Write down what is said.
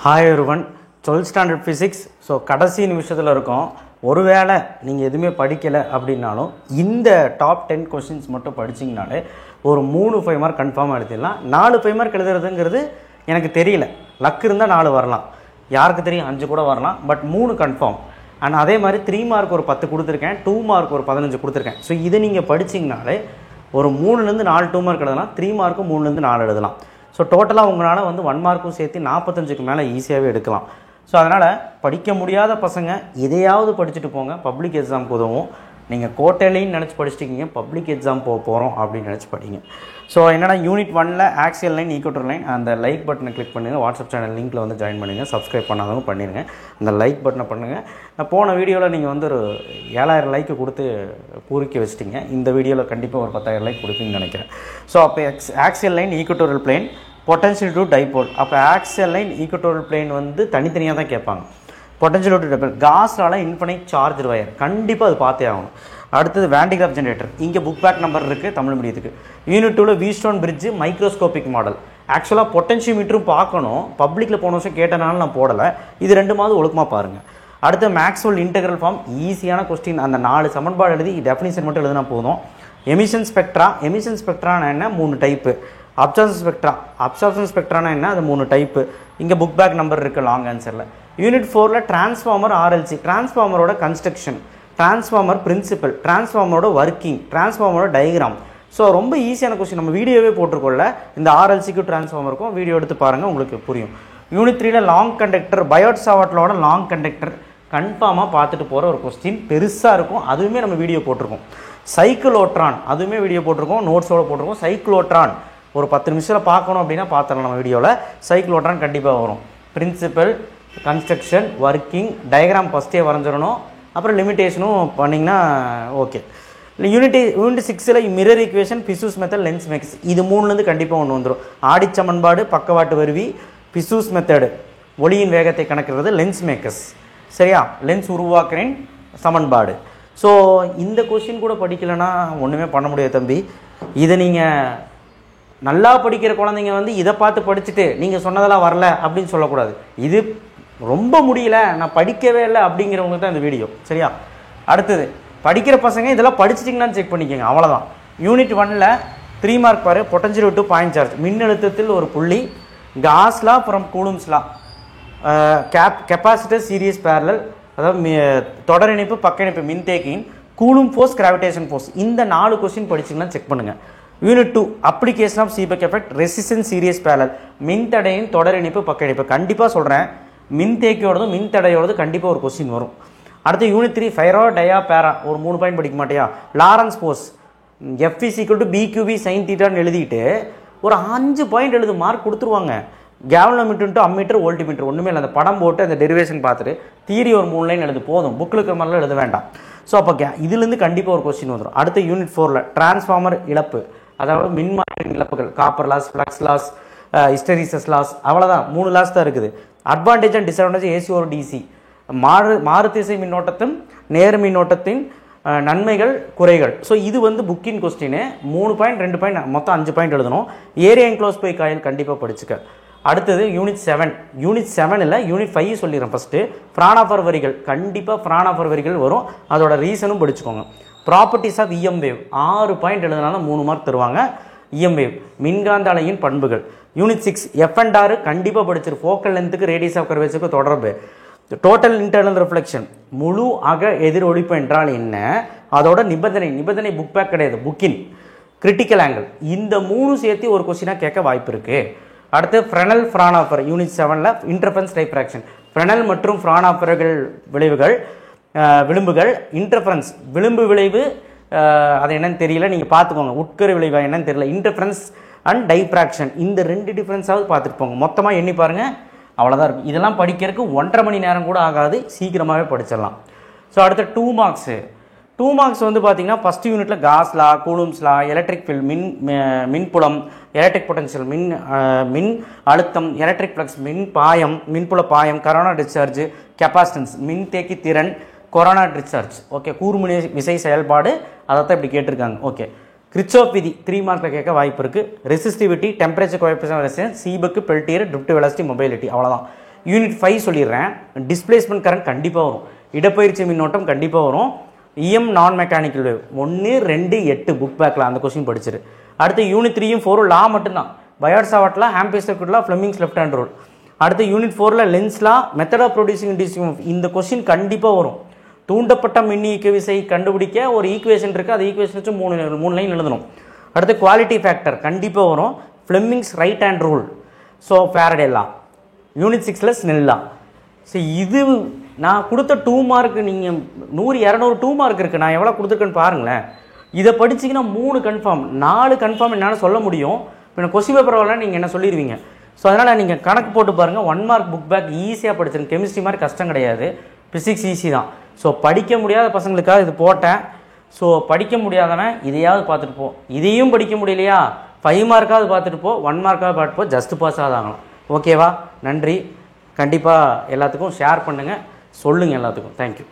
Hi everyone, 12th standard physics. So கடைசி நிமிஷத்தில் இருக்கோம். ஒருவேளை நீங்கள் எதுவுமே படிக்கலை அப்படின்னாலும் இந்த டாப் 10 கொஸ்டின்ஸ் மட்டும் படிச்சிங்கனாலே ஒரு 3-5 மார்க் கன்ஃபார்மாக எழுதிடலாம். 4-5 மார்க் எழுதுறதுங்கிறது எனக்கு தெரியல. லக் இருந்தால் 4 வரலாம், யாருக்கு தெரியும் 5 கூட வரலாம், பட் 3 கன்ஃபார்ம். அண்ட் அதே மாதிரி 3 மார்க் ஒரு 10 கொடுத்துருக்கேன், 2 மார்க் ஒரு 15 கொடுத்துருக்கேன். ஸோ இதை நீங்கள் படிச்சிங்கனாலே ஒரு 3லேருந்து 4 2 மார்க் எழுதலாம், 3 மார்க்கும் 3லேருந்து 4 எழுதலாம். ஸோ டோட்டலாக உங்களால் 1 மார்க்கும் சேர்த்து 45க்கு மேலே ஈஸியாகவே எடுக்கலாம். ஸோ அதனால் படிக்க முடியாத பசங்க எதையாவது படிச்சுட்டு போங்க, பப்ளிக் எக்ஸாமுக்கு உதவும். நீங்கள் கோட்டையிலையும் நினச்சி படிச்சிட்டிங்க, பப்ளிக் எக்ஸாம் போகிறோம் அப்படின்னு நினச்சி படிங்க. ஸோ என்னென்னா யூனிட் 1ல் ஆக்சியல் லைன், ஈக்குவட்டர் லைன், அந்த லைக் பட்டனை கிளிக் பண்ணுங்கள். வாட்ஸ்அப் சேனல் லிங்க்கில் வந்து ஜாயின் பண்ணுங்கள். சப்ஸ்கிரைப் பண்ணாதவங்க பண்ணிடுங்க. அந்த லைக் பட்டனை பண்ணுங்கள். நான் போன வீடியோவில் நீங்கள் வந்து ஒரு 7000 லைக்கு கொடுத்து பூரிக்க வச்சிட்டிங்க. இந்த வீடியோவில் கண்டிப்பாக ஒரு 10,000 லைக் கொடுப்பீங்கன்னு நினைக்கிறேன். ஸோ அப்போ axial line, equatorial plane, potential to dipole. அப்போ ஆக்சியல் லைன், ஈக்குவட்டோரியல் பிளேன் வந்து தனித்தனியாக தான் கேட்பாங்க. பொட்டன்ஷியல் டு டைபோல், காஸ்லால் இன்ஃபினைட் சார்ஜ் வயர், கண்டிப்பாக அது பார்த்தே ஆகணும். அடுத்தது வேண்டிகிராஃப் ஜென்ரேட்டர், இங்கே புக் பேக் நம்பர் இருக்குது தமிழ் மீடியத்துக்கு. யூனிட் 2ல் வீஸ்டோன் பிரிட்ஜ் மைக்ரோஸ்கோபிக் மாடல். ஆக்சுவலாக பொட்டன்ஷியோமீட்டரும் பார்க்கணும், பப்ளிக்கில் போன வருஷம் கேட்டனால நான் போடலை. இது 2 மாதம் ஒழுக்கமாக பாருங்கள். அடுத்து மேக்ஸ்வெல் இன்டெக்ரல் ஃபார்ம், ஈஸியான கொஸ்டின். அந்த 4 சமன்பாடு எழுதி டெஃபினிஷன் மட்டும் எழுதினா போதும். எமிஷன் ஸ்பெக்ட்ரா, எமிஷன் ஸ்பெக்ட்ரானா என்ன, 3 டைப்பு. அப்சார்ப்ஷன் ஸ்பெக்ட்ரா, அப்சார்ப்ஷன் ஸ்பெக்ட்ரானா என்ன, அது 3 டைப்பு. இங்கே புக் பேக் நம்பர் இருக்குது லாங் ஆன்சரில். யூனிட் 4ல் டிரான்ஸ்ஃபார்மர் ஆர்எல்சி, டிரான்ஸ்ஃபார்மரோட கன்ஸ்ட்ரக்ஷன், டிரான்ஸ்ஃபார்மர் பிரின்சிபல், டிரான்ஸ்ஃபார்மரோட ஒர்க்கிங், டிரான்ஸ்ஃபார்மரோட டயக்ராம். ஸோ ரொம்ப ஈஸியான கொஸ்டின். நம்ம வீடியோவே போட்டிருக்கோம்ல, இந்த ஆர்எல்சிக்கும் டிரான்ஸ்ஃபார்மருக்கும் வீடியோ எடுத்து பாருங்கள், உங்களுக்கு புரியும். யூனிட் 3ல் லாங் கண்டக்டர், பயோட் சாவர்ட்லோட லாங் கண்டக்டர், கன்ஃபார்மாக பார்த்துட்டு போகிற ஒரு கொஸ்டின், பெருசாக இருக்கும். அதுவுமே நம்ம வீடியோ போட்டிருக்கோம். சைக்கிளோட்ரான், அதுவுமே வீடியோ போட்டிருக்கோம், நோட்ஸோடு போட்டிருக்கோம். சைக்கிளோட்ரான் ஒரு 10 நிமிஷத்தில் பார்க்கணும் அப்படின்னா பார்த்துடலாம் நம்ம வீடியோவில். சைக்கிளோட்ரான் கண்டிப்பாக வரும். பிரின்சிபல், கன்ஸ்ட்ரக்ஷன், ஒர்க்கிங், டயக்ராம் ஃபஸ்ட்டே வரைஞ்சிடணும். அப்புறம் லிமிட்டேஷனும் பண்ணிங்கன்னா ஓகே. யூனிட் 6ல் மிரர் ஈக்குவேஷன், பிசூஸ் மெத்தட், லென்ஸ் மேக்ஸ், இது 3லேருந்து கண்டிப்பாக ஒன்று வந்துடும். ஆடிச்சமன்பாடு, பக்கவாட்டு வருவி, பிசூஸ் மெத்தடு, ஒளியின் வேகத்தை கணக்கிறது, லென்ஸ் மேக்கர்ஸ், சரியா, லென்ஸ் உருவாக்குறேன் சமன்பாடு. ஸோ இந்த கொஸ்டின் கூட படிக்கலைன்னா ஒன்றுமே பண்ண முடியாது தம்பி. இதை நீங்கள் நல்லா படிக்கிற குழந்தைங்க வந்து இதை பார்த்து படிச்சுட்டு நீங்கள் சொன்னதெல்லாம் வரல அப்படின்னு சொல்லக்கூடாது. இது ரொம்ப முடியல, நான் படிக்கவே இல்லை அப்படிங்கிறவங்களுக்கு தான் இந்த வீடியோ, சரியா. அடுத்தது படிக்கிற பசங்க இதெல்லாம் படிச்சிட்டிங்களான்னு செக் பண்ணிக்கோங்க, அவ்வளோதான். யூனிட் 1ல் 3 மார்க் பாரு, பொட்டன்ஷியல் டு பாயிண்ட் சார்ஜ், மின்னழுத்தத்தில் ஒரு புள்ளி, Gauss law from Coulomb's law, capacitor series parallel, அதாவது தொடர் இணைப்பு, பக்க இணைப்பு, மின்தேக்கியின், கூலும் ஃபோர்ஸ், கிராவிடேஷன் ஃபோர்ஸ், இந்த 4 கொஸ்டின் படிச்சிங்கன்னா செக் பண்ணுங்கள். Unit 2 application of Seebeck effect, resistance series parallel, மின்தடையின் தொடர் இணைப்பு, பக்க இணைப்பு, கண்டிப்பாக சொல்கிறேன். மின்தேக்கியோடதும் மின்தடையோடது கண்டிப்பாக ஒரு கொஸ்டின் வரும். அடுத்து யூனிட் 3 ஃபைரோ டயா பேரா, ஒரு 3 பாயிண்ட் படிக்க மாட்டியா. லாரன்ஸ் ஃபோர்ஸ், F=BQB sin θன்னு எழுதிட்டு ஒரு 5 பாயிண்ட் எழுது, மார்க் கொடுத்துருவாங்க. கேவலோமீட்டர் டு அம்மீட்டர், வோல்டிமீட்டர், ஒன்றுமே இல்லை. அந்த படம் போட்டு அந்த டெரிவேஷன் பார்த்துட்டு தியரி ஒரு 3 லைன் எழுது போதும், புக்கில் இருக்கிற மாதிரிலாம் எழுத வேண்டாம். ஸோ அப்போ இதுலேருந்து கண்டிப்பாக ஒரு கொஸ்டின் வந்துடும். அடுத்து யூனிட் 4ல் டிரான்ஸ்ஃபார்மர் இழப்பு, அதாவது மின்மாற்றியின் இழப்புகள், copper loss, flux loss, hysteresis loss, அவ்வளோதான். 3 லாஸ் தான் இருக்குது. அட்வான்டேஜ் அண்ட் டிஸ்அட்வான்டேஜ் ஏசி ஒரு டிசி, மாறுதிசை மின்னோட்டத்தின் நேர் மின்னோட்டத்தின் நன்மைகள் குறைகள். ஸோ இது வந்து புக்கின் கொஸ்டின். 3 பாயிண்ட் 2 பாயிண்ட் மொத்தம் 5 பாயிண்ட் எழுதணும். ஏரியா என்க்ளோஸ் பை காயில் கண்டிப்பாக படிச்சுக்க. அடுத்தது யூனிட் 7, யூனிட் 7ல் யூனிட் 5 சொல்லிடுறேன் ஃபஸ்ட்டு. ஃப்ரான்ஹாஃபர் வரிகள், கண்டிப்பாக ஃப்ரான்ஹாஃபர் வரிகள் வரும், அதோட ரீசனும் படிச்சுக்கோங்க. Properties of EM wave, 6 point எழுதினாலும் 3 மார்க் தருவாங்க. இஎம் வேவ், மின்காந்த அலையின் பண்புகள். யூனிட் 6 F&R கண்டிப்பாக படிச்சிரு, ஃபோக்கல் லென்த்துக்கு ரேடியஸ் ஆஃப் கர்வேச்சருக்கு தொடர்பு. டோட்டல் இன்டர்னல் ரிஃப்ளெக்ஷன், முழு அக எதிர் ஒளிப்பு என்றால் என்ன, அதோட நிபந்தனை புக் பேக் கிடையாது, புக்கின். கிரிட்டிக்கல் ஆங்கிள், இந்த 3 சேர்த்து ஒரு கொஸ்டினாக கேட்க வாய்ப்பு இருக்குது. அடுத்து ஃப்ரெனல் ஃப்ரான்ஹாஃபர், யூனிட் 7ல் இன்டர்ஃபரன்ஸ் டைஃப்ராக்ஷன், ஃப்ரெனல் மற்றும் ஃப்ரான்ஹாஃபர்கள் விளைவுகள், விளிம்புகள், இன்டர்ஃபரன்ஸ் விளிம்பு விளைவு, அது என்னன்னு தெரியல, நீங்கள் பார்த்துக்கோங்க. உட்கரு விளைவா என்னன்னு தெரியல. இன்டர்ஃபரன்ஸ் அண்ட் டைஃப்ராக்ஷன், இந்த 2 டிஃப்ரென்ஸாவது பார்த்துட்டு போங்க. மொத்தமாக எண்ணி பாருங்கள், அவ்வளோதான் இருக்கும். இதெல்லாம் படிக்கிறதுக்கு 1.5 மணி நேரம் கூட ஆகாது, சீக்கிரமாகவே படிச்சிடலாம். ஸோ அடுத்த 2 மார்க்ஸு. 2 மார்க்ஸ் வந்து பார்த்தீங்கன்னா ஃபஸ்ட் யூனிட்டில் காஸ்லா, கூலும்ஸ்லா, எலக்ட்ரிக் ஃபீல்ட், மின்புலம், எலக்ட்ரிக் பொட்டன்ஷியல், மின் அழுத்தம், எலக்ட்ரிக் ஃப்ளக்ஸ், மின்புல பாயம், கரோனா டிஸ்சார்ஜ், கெப்பாசிட்டன்ஸ், மின்தேக்கி திறன், கொரோனா டிஸ்சார்ஜ், ஓகே, கூர்முனை விசை செயல்பாடு, அதைத்தான் இப்படி கேட்டிருக்காங்க. ஓகே, கிரிச்சோப் விதி 3 மார்க்கில் கேட்க வாய்ப்பு இருக்குது. Resistivity, temperature coefficient resistance, Seebeck, Peltier, drift velocity, mobility, அவ்வளோதான். யூனிட் 5 சொல்லிடுறேன். டிஸ்பிளேஸ்மெண்ட் கரண்ட் கண்டிப்பாக வரும், இடப்பெயர்ச்சி மின்னோட்டம் கண்டிப்பாக வரும். இஎம் நான் மெக்கானிக்கல் வேவ் 1, 2, 8 புக் பேக்கில் அந்த கொஸ்டின் படிச்சிரு. அடுத்து யூனிட் 3யும் 4 லா மட்டும்தான். Biot Savart law, Ampere circuit law, Fleming's left hand rule. அடுத்து யூனிட் 4ல் Lenz law, method of producing inducing இந்த கொஸ்டின் கண்டிப்பாக வரும். தூண்டப்பட்ட மின்னியக்க விசை கண்டுபிடிக்க ஒரு ஈக்குவேஷன் இருக்குது, அது ஈக்குவேஷன் வச்சு 3 லைன் எழுதணும். அடுத்து குவாலிட்டி ஃபேக்டர் கண்டிப்பாக வரும். Fleming's right hand rule, so Faraday law. Unit 6ல் ஸ்னெல் லா. ஸோ இது நான் கொடுத்த 2 மார்க், நீங்கள் 100, 200 2 மார்க் இருக்குது. நான் எவ்வளோ கொடுத்துருக்கேன்னு பாருங்களேன். இதை படிச்சிங்கன்னா 3 கன்ஃபார்ம், 4 கன்ஃபார்ம் என்னால் சொல்ல முடியும். இப்போ கொஸ்டின் பேப்பர் வரல நீங்கள் என்ன சொல்லிடுவீங்க. ஸோ அதனால் நீங்கள் கணக்கு போட்டு பாருங்கள். 1 மார்க் புக் பேக் ஈஸியாக படிச்சிருங்க. கெமிஸ்ட்ரி மாதிரி கஷ்டம் கிடையாது, ஃபிசிக்ஸ் ஈஸி தான். ஸோ படிக்க முடியாத பசங்களுக்காக இது போட்டேன். ஸோ படிக்க முடியாதவன் இதையாவது பார்த்துட்டு போ. இதையும் படிக்க முடியலையா 5 மார்க்காவது பார்த்துட்டு போ, 1 மார்க்காவது பார்த்துட்டு போ, ஜஸ்ட் பாஸ் ஆகலாம். ஓகேவா? நன்றி. கண்டிப்பாக எல்லாத்துக்கும் ஷேர் பண்ணுங்கள், சொல்லுங்கள் எல்லாத்துக்கும். தேங்க்யூ.